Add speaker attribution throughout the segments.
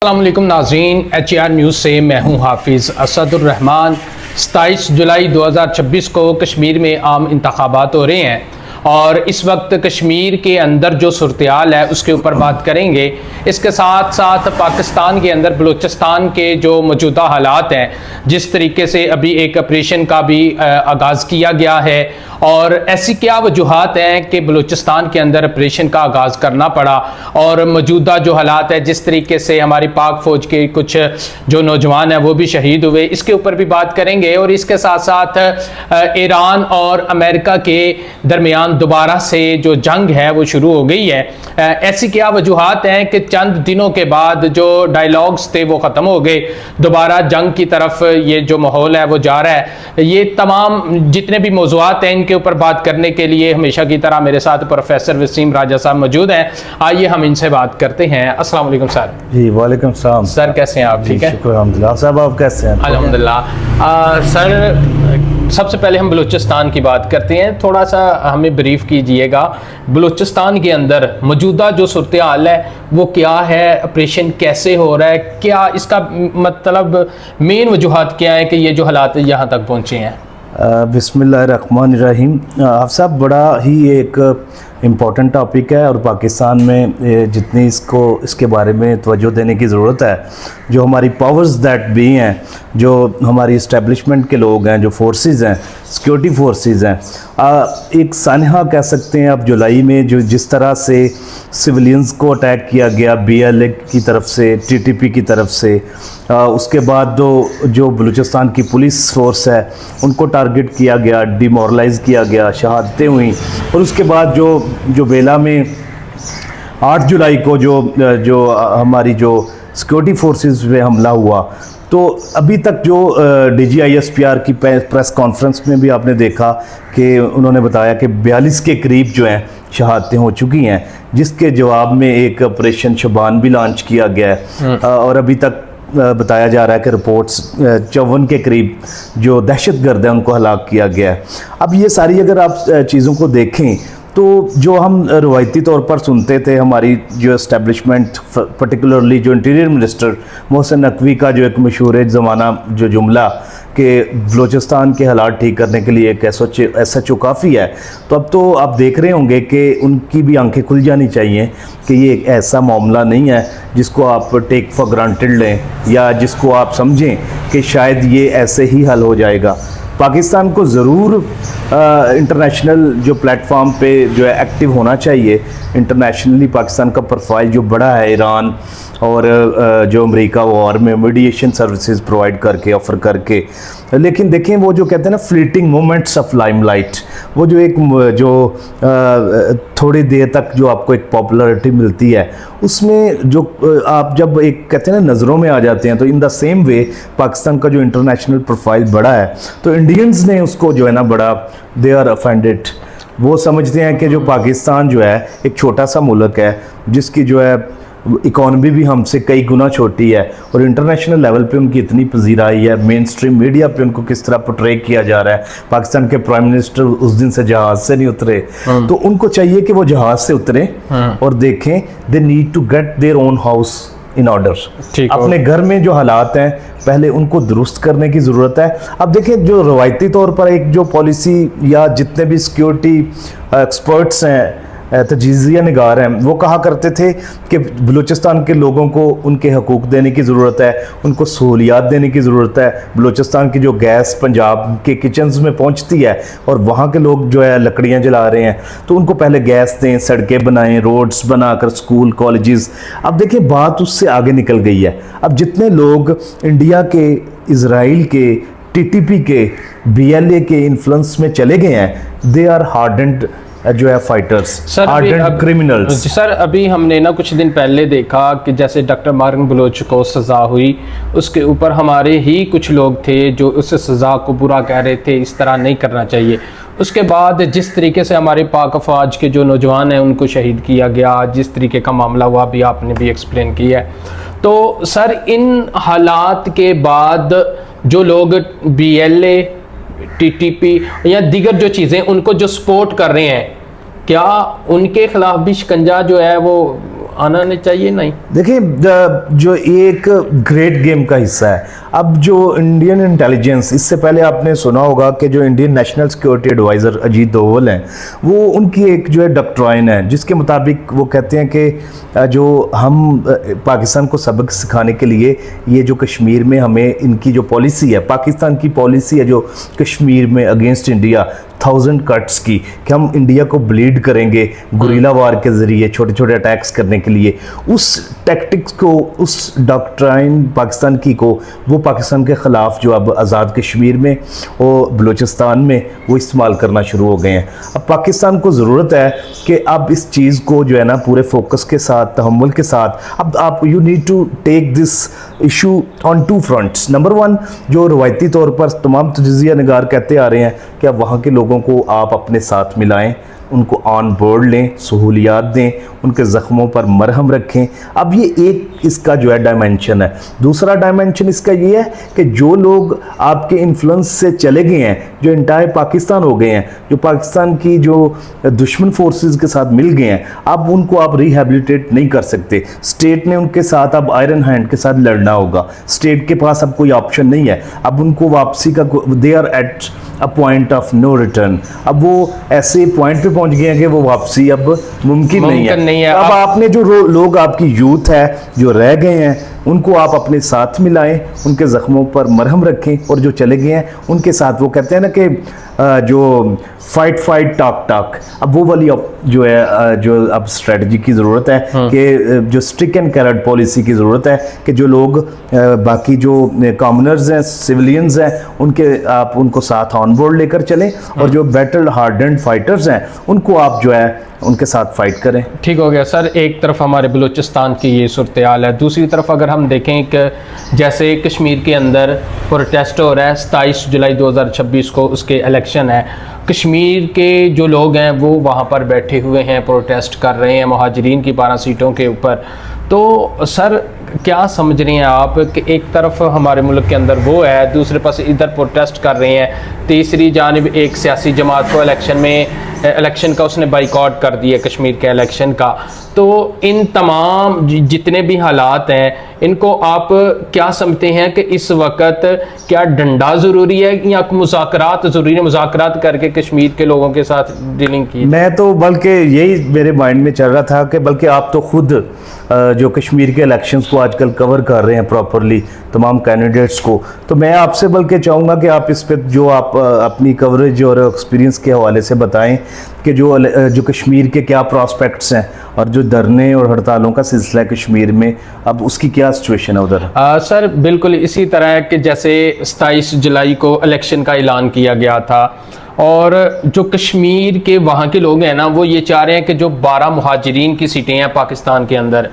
Speaker 1: अस्सलामुअलैकुम नाज़रीन, HAR news से मैं हूं हाफिज़ असदुर्रहमान। 27 जुलाई 2026 को कश्मीर में आम इंतखाबात हो रहे हैं और इस वक्त कश्मीर के अंदर जो सूरत-ए-हाल है उसके ऊपर बात करेंगे। इसके साथ साथ पाकिस्तान के अंदर बलूचिस्तान के जो मौजूदा हालात हैं, जिस तरीके से अभी एक ऑपरेशन का भी आगाज़ किया गया है और ऐसी क्या वजूहात हैं कि बलूचिस्तान के अंदर ऑपरेशन का आगाज़ करना पड़ा और मौजूदा जो हालात है, जिस तरीके से हमारी पाक फ़ौज के कुछ जो नौजवान हैं वो भी शहीद हुए, इसके ऊपर भी बात करेंगे। और इसके साथ साथ ईरान और अमेरिका के दरमियान दोबारा से जो जंग है वो शुरू हो गई है। ऐसी क्या वजूहात हैं कि चंद दिनों के बाद जो डायलॉग्स थे वो ख़त्म हो गए, दोबारा जंग की तरफ ये जो माहौल है वो जा रहा है। ये तमाम जितने भी मौज़ूआत हैं इनके ऊपर बात करने के लिए हमेशा की तरह मेरे साथ प्रोफेसर वसीम राजा साहब मौजूद हैं। आइए हम इनसे बात करते हैं। अस्सलाम वालेकुम सर।
Speaker 2: जी वालेकुम सलाम
Speaker 1: सर, कैसे हैं आप? ठीक है,
Speaker 2: शुक्र अल्हम्दुलिल्लाह। साहब आप कैसे हैं?
Speaker 1: अल्हम्दुलिल्लाह। सर, सबसे पहले हम बलूचिस्तान की बात करते हैं, थोड़ा सा हमें ब्रीफ कीजिएगा। बलूचिस्तान के अंदर मौजूदा जो सूरत हाल है वो क्या है, ऑपरेशन कैसे हो रहा है, क्या इसका मतलब मेन वजूहात क्या है कि ये जो हालात यहाँ तक पहुँचे हैं?
Speaker 2: बिस्मिल्लाहिर्रहमानिर्रहीम। आप साहब, बड़ा ही एक इम्पॉर्टेंट टॉपिक है और पाकिस्तान में जितनी इसके बारे में तवज्जो देने की ज़रूरत है, जो हमारी पावर्स दैट भी हैं, जो हमारी इस्टेब्लिशमेंट के लोग हैं, जो फोर्सेस हैं, सिक्योरिटी फोर्सेस हैं, एक सानहा कह सकते हैं अब जुलाई में जो जिस तरह से सिविलियंस को अटैक किया गया BLA की तरफ से, TTP की तरफ से, उसके बाद जो बलूचिस्तान की पुलिस फोर्स है उनको टारगेट किया गया, डिमोरलाइज़ किया गया, शहादतें हुई। और उसके बाद जो बेला में 8 जुलाई को जो हमारी जो सिक्योरिटी फोर्सेस पे हमला हुआ, तो अभी तक जो DG ISPR की प्रेस कॉन्फ्रेंस में भी आपने देखा कि उन्होंने बताया कि 42 के करीब जो हैं शहादतें हो चुकी हैं, जिसके जवाब में एक ऑपरेशन शबान भी लॉन्च किया गया है। और अभी तक बताया जा रहा है कि रिपोर्ट्स 54 के करीब जो दहशतगर्द हैं उनको हलाक किया गया है। अब ये सारी अगर आप चीज़ों को देखें तो जो हम रवायती तौर पर सुनते थे, हमारी जो इस्टेब्लिशमेंट, पर्टिकुलरली जो इंटीरियर मिनिस्टर मोहसिन नकवी का जो एक मशहूर ज़माना जो जुमला कि बलूचिस्तान के हालात ठीक करने के लिए एक SHO काफ़ी है, तो अब तो आप देख रहे होंगे कि उनकी भी आंखें खुल जानी चाहिए कि ये एक ऐसा मामला नहीं है जिसको आप टेक फॉर ग्रांटेड लें या जिसको आप समझें कि शायद ये ऐसे ही हल हो जाएगा। पाकिस्तान को ज़रूर इंटरनेशनल जो प्लेटफॉर्म पे जो है एक्टिव होना चाहिए। इंटरनेशनली पाकिस्तान का प्रोफाइल जो बड़ा है, ईरान और जो अमेरिका वॉर में मीडिएशन सर्विसेज प्रोवाइड करके, ऑफ़र करके। लेकिन देखें वो जो कहते हैं ना फ्लीटिंग मोमेंट्स ऑफ लाइमलाइट, वो जो एक थोड़ी देर तक जो आपको एक पॉपुलैरिटी मिलती है, उसमें जो आप जब एक कहते हैं ना नज़रों में आ जाते हैं, तो in the same way Pakistan का जो इंटरनेशनल प्रोफाइल बड़ा है, तो इंडियंस ने उसको जो है ना बड़ा दे आर ऑफेंडेड। वो समझते हैं कि जो पाकिस्तान जो है एक छोटा सा मुल्क है जिसकी जो है इकॉनमी भी हमसे कई गुना छोटी है और इंटरनेशनल लेवल पे उनकी इतनी पजीराई है, मेन स्ट्रीम मीडिया पे उनको किस तरह पोर्ट्रे किया जा रहा है। पाकिस्तान के प्राइम मिनिस्टर उस दिन से जहाज़ से नहीं उतरे, तो उनको चाहिए कि वो जहाज़ से उतरे और देखें they need to get their own house in order. अपने घर में जो हालात हैं पहले उनको दुरुस्त करने की ज़रूरत है। अब देखें जो रवायती तौर पर एक जो पॉलिसी या जितने भी सिक्योरिटी एक्सपर्ट्स हैं, तजीज़िया निगार हैं, वो कहा करते थे कि बलूचिस्तान के लोगों को उनके हकूक़ देने की ज़रूरत है, उनको सहूलियात देने की ज़रूरत है। बलूचिस्तान की जो गैस पंजाब के किचन्स में पहुंचती है और वहाँ के लोग जो है लकड़ियाँ जला रहे हैं, तो उनको पहले गैस दें, सड़कें बनाएं, रोड्स बनाकर, स्कूल कॉलेजेस। अब देखिए बात उससे आगे निकल गई है। अब जितने लोग इंडिया के, इजराइल के, TTP के, BLA के इन्फ्लुएंस में चले गए हैं, दे आर हार्डेंड जो है फाइटर्स, हार्डेंड क्रिमिनल्स।
Speaker 1: सर, अभी हमने ना कुछ दिन पहले देखा कि जैसे डॉक्टर मार्गन बलोच को सज़ा हुई, उसके ऊपर हमारे ही कुछ लोग थे जो उस सज़ा को बुरा कह रहे थे, इस तरह नहीं करना चाहिए। उसके बाद जिस तरीके से हमारे पाक अफवाज के जो नौजवान हैं उनको शहीद किया गया, जिस तरीके का मामला हुआ भी आपने भी एक्सप्लेन किया है। तो सर, इन हालात के बाद जो लोग BLA, TTP या दीगर जो चीज़ें उनको जो सपोर्ट कर रहे हैं, क्या उनके खिलाफ भी शिकंजा जो है वो आना नहीं चाहिए? नहीं,
Speaker 2: देखिए जो एक ग्रेट गेम का हिस्सा है। अब जो इंडियन इंटेलिजेंस, इससे पहले आपने सुना होगा कि जो Indian national security adviser Ajit Doval हैं, वो उनकी एक जो है डॉक्ट्राइन है जिसके मुताबिक वो कहते हैं कि जो हम पाकिस्तान को सबक सिखाने के लिए ये जो कश्मीर में हमें इनकी जो पॉलिसी है, पाकिस्तान की पॉलिसी है जो कश्मीर में अगेंस्ट इंडिया 1000 कट्स की, कि हम इंडिया को ब्लीड करेंगे गुरिल्ला वार के ज़रिए छोटे छोटे अटैक्स करने के लिए, उस टैक्टिक्स को, उस डॉक्ट्राइन पाकिस्तान की को वो पाकिस्तान के ख़िलाफ़ जो अब आज़ाद कश्मीर में और बलूचिस्तान में वो इस्तेमाल करना शुरू हो गए हैं। अब पाकिस्तान को ज़रूरत है कि अब इस चीज़ को जो है ना पूरे फोकस के साथ, तहम्मुल के साथ, अब आप you need to take this issue on 2 fronts. Number 1, जो रवायती तौर पर तमाम तजिज़िया निगार कहते आ रहे हैं कि अब वहाँ के लोगों को आप अपने साथ मिलाएं, उनको ऑन बोर्ड लें, सहूलियात दें, उनके ज़ख्मों पर मरहम रखें। अब ये एक इसका जो है डायमेंशन है। दूसरा डायमेंशन इसका ये है कि जो लोग आपके इन्फ्लुएंस से चले गए हैं, जो इंटायर पाकिस्तान हो गए हैं, जो पाकिस्तान की जो दुश्मन फोर्सेस के साथ मिल गए हैं, अब उनको आप रिहेबिलिटेट नहीं कर सकते। स्टेट ने उनके साथ अब आयरन हैंड के साथ लड़ना होगा। स्टेट के पास अब कोई ऑप्शन नहीं है। अब उनको वापसी का, they are at a point of no return. अब वो ऐसे पॉइंट पे पहुंच गए हैं कि वो वापसी अब मुमकिन नहीं है। अब आपने जो लोग, आपकी यूथ है जो रह गए हैं, उनको आप अपने साथ मिलाएं, उनके ज़ख्मों पर मरहम रखें, और जो चले गए हैं उनके साथ, वो कहते हैं ना कि जो फाइट टॉक टॉक, अब वो वाली जो है जो अब स्ट्रेटजी की ज़रूरत है कि जो स्टिक एंड कैरेट पॉलिसी की ज़रूरत है कि जो लोग बाकी जो कॉमनर्स हैं, सिविलियंस हैं, आप उनको साथ ऑन बोर्ड लेकर चलें, और जो बैटल हार्डेंड फाइटर्स हैं उनको आप जो है उनके साथ फाइट करें।
Speaker 1: ठीक हो गया सर। एक तरफ हमारे बलूचिस्तान की ये सूरत हाल है, दूसरी तरफ अगर हम देखें कि जैसे कश्मीर के अंदर प्रोटेस्ट हो रहा है, 27 जुलाई 2026 को उसके इलेक्शन है, कश्मीर के जो लोग हैं वो वहाँ पर बैठे हुए हैं, प्रोटेस्ट कर रहे हैं मुहाजिरीन की 12 सीटों के ऊपर। तो सर क्या समझ रहे हैं आप कि एक तरफ हमारे मुल्क के अंदर वो है, दूसरे पास इधर प्रोटेस्ट कर रहे हैं, तीसरी जानिब एक सियासी जमात को इलेक्शन का उसने बाइकआउट कर दिया, कश्मीर के इलेक्शन का। तो इन तमाम जितने भी हालात हैं, इनको आप क्या समझते हैं कि इस वक्त क्या डंडा ज़रूरी है या मुज़ाकरात ज़रूरी है, मुज़ाकरात करके कश्मीर के लोगों के साथ डीलिंग की?
Speaker 2: मैं तो बल्कि यही मेरे माइंड में चल रहा था कि बल्कि आप तो खुद जो कश्मीर के इलेक्शंस को आजकल कवर कर रहे हैं प्रॉपरली, तमाम कैंडिडेट्स को, तो मैं आपसे बल्कि चाहूँगा कि आप इस पर जो आप अपनी कवरेज और एक्सपीरियंस के हवाले से बताएं कि जो कश्मीर के क्या प्रॉस्पेक्ट्स हैं, और जो धरने और हड़तालों का सिलसिला है कश्मीर में, अब उसकी क्या सिचुएशन है उधर?
Speaker 1: सर बिल्कुल इसी तरह है कि जैसे 27 जुलाई को इलेक्शन का ऐलान किया गया था, और जो कश्मीर के वहाँ के लोग हैं ना, वो ये चाह रहे हैं कि जो 12 मुहाजिरीन की सीटें हैं पाकिस्तान के अंदर,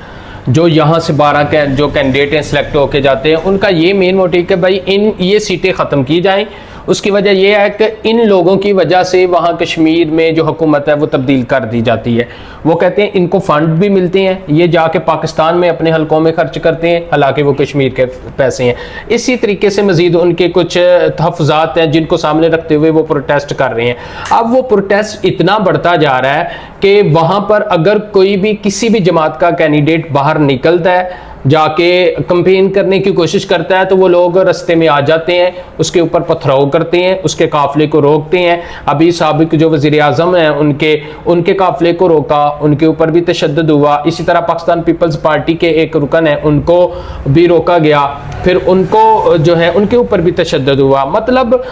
Speaker 1: जो यहाँ से 12 जो कैंडिडेट हैं सिलेक्ट होके जाते हैं, उनका ये मेन मोटिव कि भाई ये सीटें ख़त्म की जाएं। उसकी वजह यह है कि इन लोगों की वजह से वहाँ कश्मीर में जो हुकूमत है वो तब्दील कर दी जाती है। वो कहते हैं इनको फ़ंड भी मिलते हैं, ये जाके पाकिस्तान में अपने हलकों में खर्च करते हैं, हालांकि वो कश्मीर के पैसे हैं। इसी तरीके से मज़ीद उनके कुछ तहफ़्फ़ुज़ात हैं जिनको सामने रखते हुए वो प्रोटेस्ट कर रहे हैं। अब वो प्रोटेस्ट इतना बढ़ता जा रहा है कि वहाँ पर अगर कोई भी किसी भी जमात का कैंडिडेट बाहर निकलता है, जाके कंपेन करने की कोशिश करता है, तो वो लोग रास्ते में आ जाते हैं, उसके ऊपर पथराव करते हैं, उसके काफ़िले को रोकते हैं। अभी साबिक जो वज़ीर आज़म हैं उनके काफ़िले को रोका, उनके ऊपर भी तशद्दुद हुआ। इसी तरह पाकिस्तान पीपल्स पार्टी के एक रुकन है, उनको भी रोका गया, फिर उनको जो है उनके ऊपर भी तशद्दुद हुआ। मतलब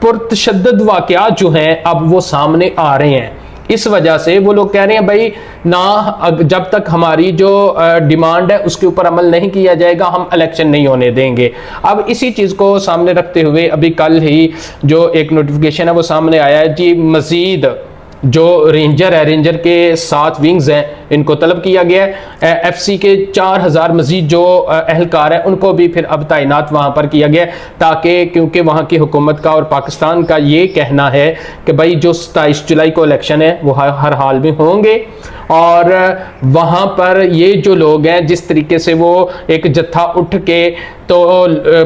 Speaker 1: पुरतशद्दुद वाक़यात जो हैं अब वो सामने आ रहे हैं। इस वजह से वो लोग कह रहे हैं भाई ना, जब तक हमारी जो डिमांड है उसके ऊपर अमल नहीं किया जाएगा, हम इलेक्शन नहीं होने देंगे। अब इसी चीज़ को सामने रखते हुए अभी कल ही जो एक नोटिफिकेशन है वो सामने आया है जी, मज़ीद जो रेंजर है, रेंजर के 7 विंग्स हैं, इनको तलब किया गया है। FC के 4000 मजीद जो अहलकार हैं उनको भी फिर अब तैनात वहाँ पर किया गया, ताकि क्योंकि वहाँ की हुकूमत का और पाकिस्तान का ये कहना है कि भाई जो 27 जुलाई को इलेक्शन है वो हर हाल में होंगे, और वहाँ पर ये जो लोग हैं जिस तरीके से वो एक जत्था उठ के तो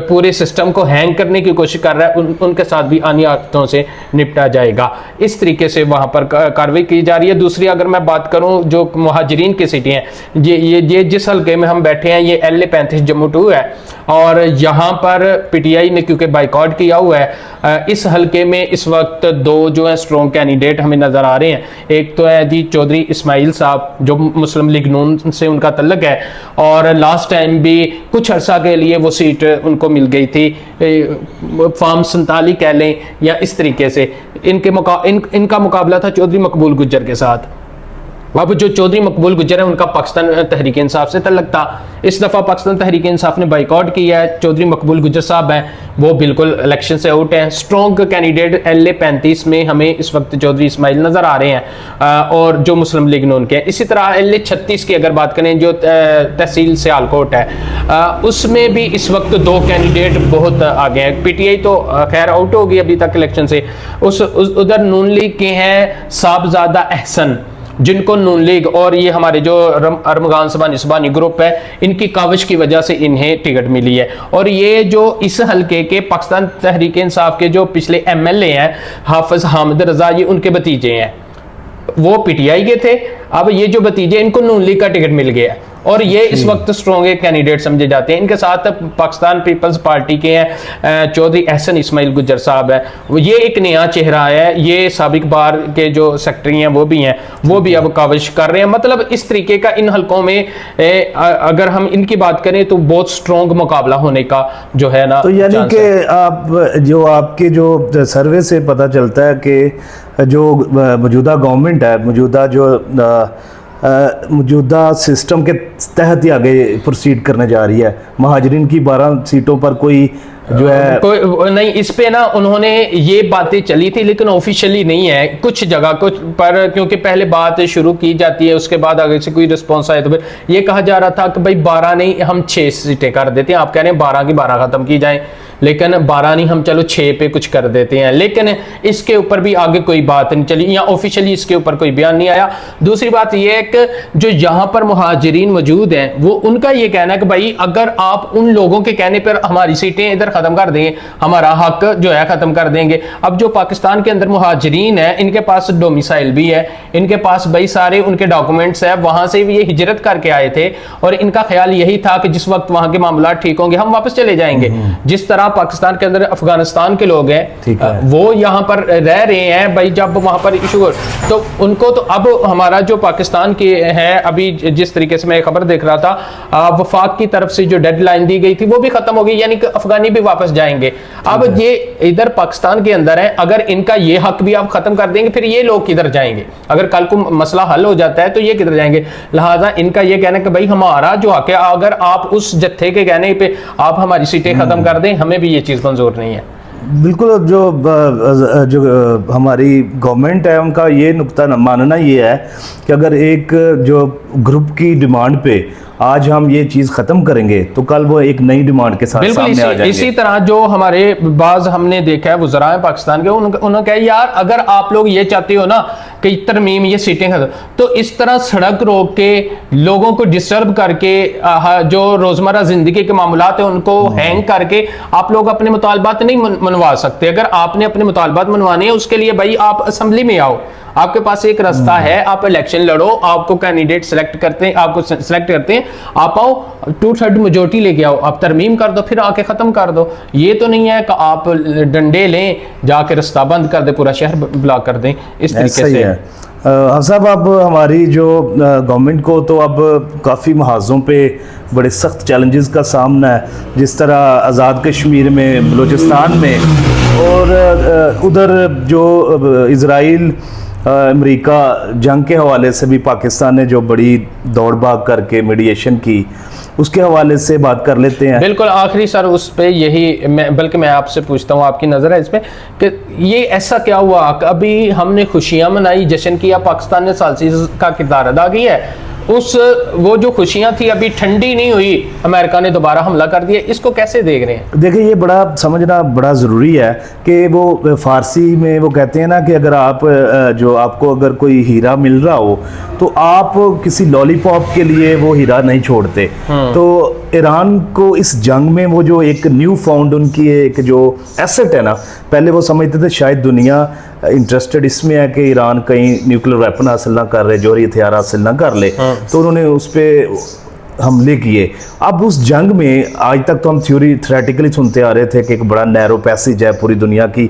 Speaker 1: पूरे सिस्टम को हैंग करने की कोशिश कर रहा है, उनके साथ भी आनी आदतों से निपटा जाएगा। इस तरीके से वहाँ पर कार्रवाई की जा रही है। दूसरी अगर मैं बात करूँ जो मुहाजिरीन की सिटी हैं, ये जिस हल्के में हम बैठे हैं ये LA-35 जम्मू 2 है और यहाँ पर PTI ने क्योंकि बाइकआउट किया हुआ है, इस हल्के में इस वक्त दो जो है स्ट्रॉन्ग कैंडिडेट हमें नज़र आ रहे हैं। एक तो है जी चौधरी इस्माइल साहब जो मुस्लिम लीग नून से उनका तल्लक है और लास्ट टाइम भी कुछ अर्सा के लिए वो सीट उनको मिल गई थी, फार्म 47 कह लें या इस तरीके से। इनका मुकाबला था चौधरी मकबूल गुज्जर के साथ। अब जो चौधरी मकबूल गुज्जर है उनका पाकिस्तान तहरीक इंसाफ से तल्लक था। इस दफ़ा पाकिस्तान तहरीक इंसाफ ने बाइकआउट किया है। चौधरी मकबूल गुज्जर साहब हैं वो बिल्कुल इलेक्शन से आउट हैं। स्ट्रॉन्ग कैंडिडेट LA-35 में हमें इस वक्त चौधरी इस्माइल नज़र आ रहे हैं और जो मुस्लिम लीग नून के हैं। इसी तरह LA-36 की अगर बात करें जो तहसील सियालकोट है उसमें भी इस वक्त दो कैंडिडेट बहुत आगे हैं। PTI तो खैर आउट होगी अभी तक इलेक्शन से। उधर नून लीग के हैं साहबजादा अहसन जिनको नून लीग और ये हमारे जो अरमगान सुबानी ग्रुप है इनकी काविश की वजह से इन्हें टिकट मिली है। और ये जो इस हल्के के पाकिस्तान तहरीक इंसाफ के जो पिछले MLA हैं हाफिज हामिद रजा, ये उनके भतीजे हैं, वो PTI के थे। अब ये जो भतीजे इनको नून लीग का टिकट मिल गया और ये इस वक्त स्ट्रॉन्ग कैंडिडेट समझे जाते हैं। इनके साथ पाकिस्तान पीपल्स पार्टी के हैं चौधरी एहसन इस्माइल गुज्जर साहब है, ये एक नया चेहरा है। ये साबिक बार के जो सेक्रेटरी हैं वो भी हैं, वो भी अब काविश कर रहे हैं। मतलब इस तरीके का इन हलकों में अगर हम इनकी बात करें तो बहुत स्ट्रॉन्ग मुकाबला होने का जो है ना।
Speaker 2: तो यानी कि आपके जो सर्वे से पता चलता है कि जो मौजूदा गवर्नमेंट है, मौजूदा सिस्टम के तहत ही आगे प्रोसीड करने जा रही है। महाजरीन की 12 सीटों पर कोई जो है
Speaker 1: कोई नहीं, इस पे ना उन्होंने ये बातें चली थी लेकिन ऑफिशियली नहीं है कुछ जगह कुछ पर, क्योंकि पहले बात शुरू की जाती है उसके बाद आगे से कोई रिस्पॉन्स आए तो फिर ये कहा जा रहा था कि भाई 12 नहीं हम 6 सीटें कर देते हैं। आप कह रहे हैं 12 की 12 खत्म की जाए, लेकिन 12 नहीं हम चलो 6 पे कुछ कर देते हैं, लेकिन इसके ऊपर भी आगे कोई बात नहीं चली या ऑफिशियली इसके ऊपर कोई बयान नहीं आया। दूसरी बात यह है कि जो यहाँ पर मुहाजिरीन मौजूद हैं वो उनका ये कहना है कि भाई अगर आप उन लोगों के कहने पर हमारी सीटें इधर खत्म कर देंगे, हमारा हक जो है खत्म कर देंगे। अब जो पाकिस्तान के अंदर मुहाजिरीन है इनके पास डोमिसाइल भी है, इनके पास भाई सारे उनके डॉक्यूमेंट्स है, वहां से भी ये हिजरत करके आए थे और इनका ख्याल यही था कि जिस वक्त वहां के मामला ठीक होंगे हम वापस चले जाएंगे। जिस तरह पाकिस्तान के अंदर अफगानिस्तान के लोग हैं वो यहाँ पर रह रहे हैं भाई, जब वहां पर इशू तो उनको तो अब हमारा जो पाकिस्तान के हैं अभी जिस तरीके से मैं खबर देख रहा था वफाक की तरफ से जो डेडलाइन दी गई थी वो भी खत्म हो गई, यानी कि अफगानी भी वापस जाएंगे। अब ये इधर पाकिस्तान के अंदर है, अगर इनका ये हक भी आप खत्म कर देंगे फिर ये लोग किधर जाएंगे? अगर कल को मसला हल हो जाता है तो ये किधर जाएंगे? लिहाजा इनका ये कहना है कि भाई हमारा जो हक है अगर आप उस जत्थे के कहने पे आप हमारी सीटें खत्म कर दें, हमें भी ये चीज मंजूर नहीं है।
Speaker 2: बिल्कुल, जो हमारी गवर्नमेंट है उनका ये नुक्ता मानना ये है कि अगर एक जो ग्रुप की डिमांड पे आज हम ये चीज़ ख़त्म करेंगे तो कल वो एक नई डिमांड के साथ सामने आ जाएंगे।
Speaker 1: इसी तरह जो हमारे बाज हमने देखा है वज़रा है पाकिस्तान के, उन्होंने कहा यार अगर आप लोग ये चाहते हो ना कि तरमीम ये सीटें खत्म, तो इस तरह सड़क रोक के लोगों को डिस्टर्ब करके जो रोज़मर्रा ज़िंदगी के मामलात है उनको हैंग करके आप लोग अपने मुतालबात नहीं मनवा सकते। अगर आपने अपने मुतालबात मनवाने हैं उसके लिए भाई आप असम्बली में आओ, आपके पास एक रास्ता है, आप इलेक्शन लड़ो, आपको कैंडिडेट सेलेक्ट करते हैं, आपको सेलेक्ट करते हैं, आप आओ 2/3 मेजोरिटी लेके आओ, आप तरमीम कर दो, फिर आके खत्म कर दो। ये तो नहीं है कि आप डंडे लें जाके रास्ता बंद कर दे, पूरा शहर ब्लॉक कर दें इस तरीके से।
Speaker 2: साहब अब हमारी जो गवर्नमेंट को तो अब काफ़ी महाजों पे बड़े सख्त चैलेंजेस का सामना है, जिस तरह आज़ाद कश्मीर में, बलूचिस्तान में और उधर जो इज़राइल अमेरिका जंग के हवाले से भी पाकिस्तान ने जो बड़ी दौड़ भाग करके मीडिएशन की, उसके हवाले से बात कर लेते हैं।
Speaker 1: बिल्कुल आखिरी सर उस पे यही बल्कि मैं आपसे पूछता हूँ आपकी नज़र है इस पे कि ये ऐसा क्या हुआ? अभी हमने खुशियाँ मनाई, जश्न किया, पाकिस्तान ने सालसी का किरदार अदा किया है, उस वो जो खुशियां थी अभी ठंडी नहीं हुई, अमेरिका ने दोबारा हमला कर दिया, इसको कैसे देख रहे हैं?
Speaker 2: देखिए, ये बड़ा समझना बड़ा ज़रूरी है कि वो फ़ारसी में वो कहते हैं ना कि अगर आप जो आपको अगर कोई हीरा मिल रहा हो तो आप किसी लॉलीपॉप के लिए वो हीरा नहीं छोड़ते। तो ईरान को इस जंग में वो जो एक न्यू फाउंड उनकी एक जो एसेट है ना, पहले वो समझते थे शायद दुनिया इंटरेस्टेड इसमें है कि ईरान कहीं न्यूक्लियर वेपन हासिल ना कर रहे, जौहरी हथियार हासिल ना कर ले, तो उन्होंने उस पर हमले किए। अब उस जंग में आज तक तो हम थ्योरेटिकली सुनते आ रहे थे कि एक बड़ा नैरो पैसेज है, पूरी दुनिया की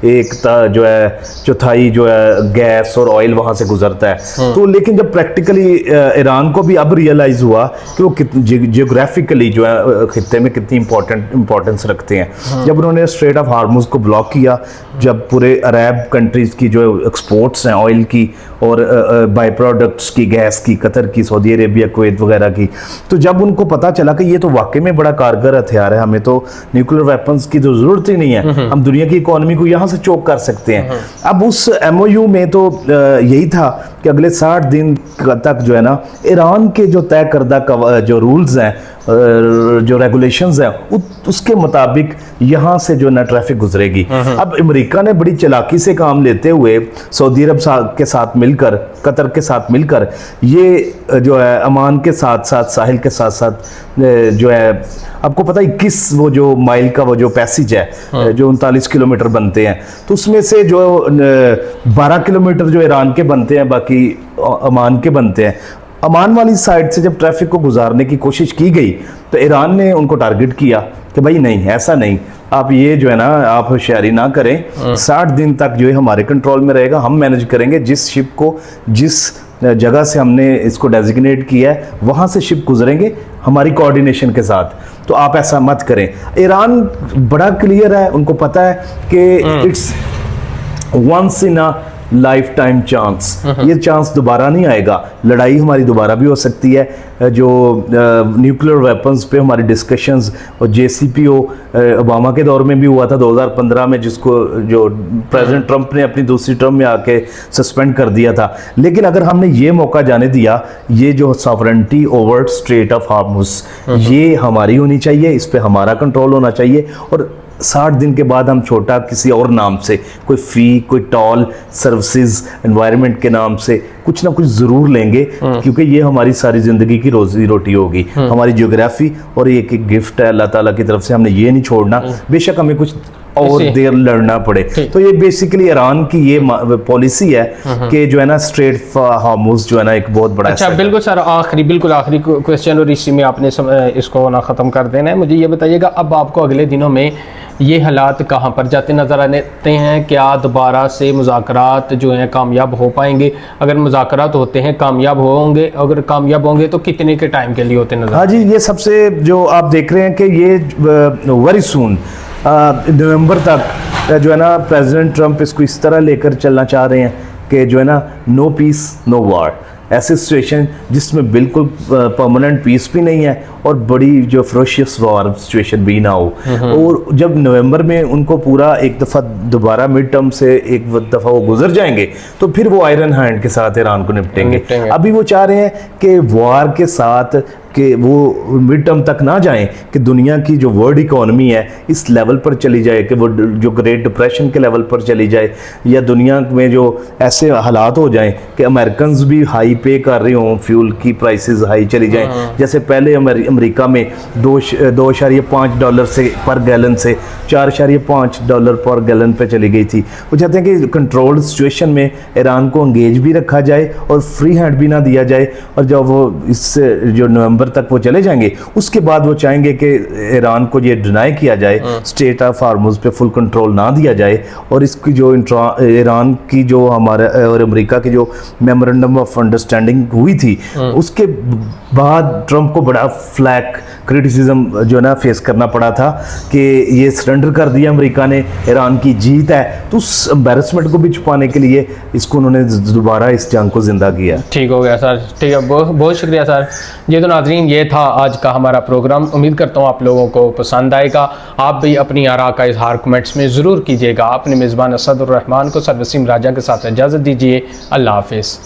Speaker 2: एक जो है चौथाई जो है गैस और ऑयल वहाँ से गुजरता है। तो लेकिन जब प्रैक्टिकली ईरान को भी अब रियलाइज़ हुआ कि वो जियोग्राफिकली जो है खित्ते में कितनी इंपॉर्टेंस रखते हैं। जब उन्होंने स्ट्रेट ऑफ हार्मुज को ब्लॉक किया, जब पूरे अरब कंट्रीज़ की जो एक्सपोर्ट्स हैं ऑयल की और बाई प्रोडक्ट्स की, गैस की, कतर की, सऊदी अरेबिया, कुवैत वगैरह की, तो जब उनको पता चला कि ये तो वाकई में बड़ा कारगर हथियार है, हमें तो न्यूक्लियर वेपन्स की तो ज़रूरत ही नहीं है, हम दुनिया की इकोनॉमी को यहाँ से चोक कर सकते हैं। अब उस MOU में तो यही था कि अगले 60 दिन तक जो है ना ईरान के जो तय करदा जो रूल्स हैं, जो रेगुलेशंस हैं, उसके मुताबिक यहाँ से जो ना ट्रैफिक गुजरेगी। अब अमेरिका ने बड़ी चालाकी से काम लेते हुए सऊदी अरब के साथ मिलकर, कतर के साथ मिलकर, ये जो है अमान के साथ साथ, साहिल के साथ साथ जो है, आपको पता है 21 वो जो माइल का वो जो पैसेज है, जो 39 किलोमीटर बनते हैं, तो उसमें से जो 12 किलोमीटर जो ईरान के बनते हैं, बाकी अमान के बनते हैं। अमान वाली साइड से जब ट्रैफिक को गुजारने की कोशिश की गई तो ईरान ने उनको टारगेट किया कि भाई नहीं, ऐसा नहीं, आप ये जो है ना आप होशियारी ना करें, 60 दिन तक जो है हमारे कंट्रोल में रहेगा, हम मैनेज करेंगे। जिस शिप को जिस जगह से हमने इसको डेजिग्नेट किया है वहाँ से शिप गुजरेंगे हमारी कोऑर्डिनेशन के साथ, तो आप ऐसा मत करें। ईरान बड़ा क्लियर है, उनको पता है कि it's once in a life time chance, ये चांस दोबारा नहीं आएगा, लड़ाई हमारी दोबारा भी हो सकती है। जो न्यूक्लियर वेपन्स पे हमारी डिस्कशंस और JCPO ओबामा के दौर में भी हुआ था 2015 में, जिसको जो प्रेसिडेंट ट्रंप ने अपनी दूसरी टर्म में आके सस्पेंड कर दिया था। लेकिन अगर हमने ये मौका जाने दिया, ये जो sovereignty over straight of Hormuz, ये हमारी होनी चाहिए, इस पे हमारा कंट्रोल होना चाहिए, और 60 दिन के बाद हम छोटा किसी और नाम से, कोई फ़ी, कोई टॉल सर्विसेज, एनवायरनमेंट के नाम से कुछ ना कुछ ज़रूर लेंगे, क्योंकि ये हमारी सारी ज़िंदगी की रोज़ी रोटी होगी, हमारी जियोग्राफी, और ये एक गिफ्ट है अल्लाह ताला की तरफ से, हमने ये नहीं छोड़ना, बेशक हमें कुछ और देर लड़ना पड़े। तो ये बेसिकली ईरान की ये पॉलिसी है कि जो है ना स्ट्रेट हार्मुज जो है ना एक बहुत बड़ा।
Speaker 1: अच्छा, बिल्कुल सर, बिल्कुल आखिरी क्वेश्चन, और इसी में आपने इसको ना ख़त्म कर देना है। मुझे ये बताइएगा, अब आपको अगले दिनों में ये हालात कहाँ पर जाते नज़र आते हैं? क्या दोबारा से मुज़ाकरात जो हैं कामयाब हो पाएंगे? अगर मुज़ाकरात होते हैं कामयाब होंगे, अगर कामयाब होंगे तो कितने के टाइम के लिए होते नज़र?
Speaker 2: हाँ जी, ये सबसे जो आप देख रहे हैं कि ये वेरी सून नवंबर तक जो है ना प्रेसिडेंट ट्रंप इसको इस तरह लेकर चलना चाह रहे हैं कि जो है ना नो पीस नो वार, ऐसी सिचुएशन जिसमें बिल्कुल परमानेंट पीस भी नहीं है और बड़ी जो फ्रोशियस वॉर सिचुएशन भी ना हो। और जब नवंबर में उनको पूरा एक दफ़ा दोबारा मिड टर्म से एक दफ़ा वो गुजर जाएंगे तो फिर वो आयरन हैंड के साथ ईरान को निपटेंगे। अभी वो चाह रहे हैं कि वॉर के साथ कि वो मिड टर्म तक ना जाएं, कि दुनिया की जो वर्ल्ड इकोनॉमी है इस लेवल पर चली जाए कि वो जो ग्रेट डिप्रेशन के लेवल पर चली जाए, या दुनिया में जो ऐसे हालात हो जाएं कि अमेरिकन भी हाई पे कर रहे हों, फ्यूल की प्राइसेस हाई चली जाएं, जैसे पहले अमेरिका में $2.5 से पर गैलन से $4.5 पर गैलन पे चली गई थी। वो चाहते हैं कि कंट्रोल्ड सिचुएशन में ईरान को एंगेज भी रखा जाए और फ्री हैंड भी ना दिया जाए, और जब वो इससे जो नवंबर तक वो चले जाएंगे उसके बाद वो चाहेंगे कि ईरान को ये डिनाई किया जाए, स्टेट ऑफ हार्मुज पे फुल कंट्रोल ना दिया जाए, और इसकी जो ईरान की जो हमारे और अमेरिका की जो मेमोरेंडम ऑफ अंडरस्टैंडिंग हुई थी उसके बाद ट्रंप को बड़ा फ्लैग क्रिटिसिज्म जो ना फेस करना पड़ा था कि ये सरेंडर कर दिया अमेरिका ने, ईरान की जीत है, तो उस एम्बैरसमेंट को भी छुपाने के लिए इसको उन्होंने दोबारा इस जंग को जिंदा किया।
Speaker 1: ठीक हो गया सर, ठीक है, बहुत शुक्रिया सर। ये तो नाजरीन, ये था आज का हमारा प्रोग्राम। उम्मीद करता हूँ आप लोगों को पसंद आएगा। आप भी अपनी आरा का इजहार कमेंट्स में ज़रूर कीजिएगा। अपने मेज़बान असदुर रहमान को सर वसीम राजा के साथ इजाज़त दीजिए। अल्लाह हाफिज़।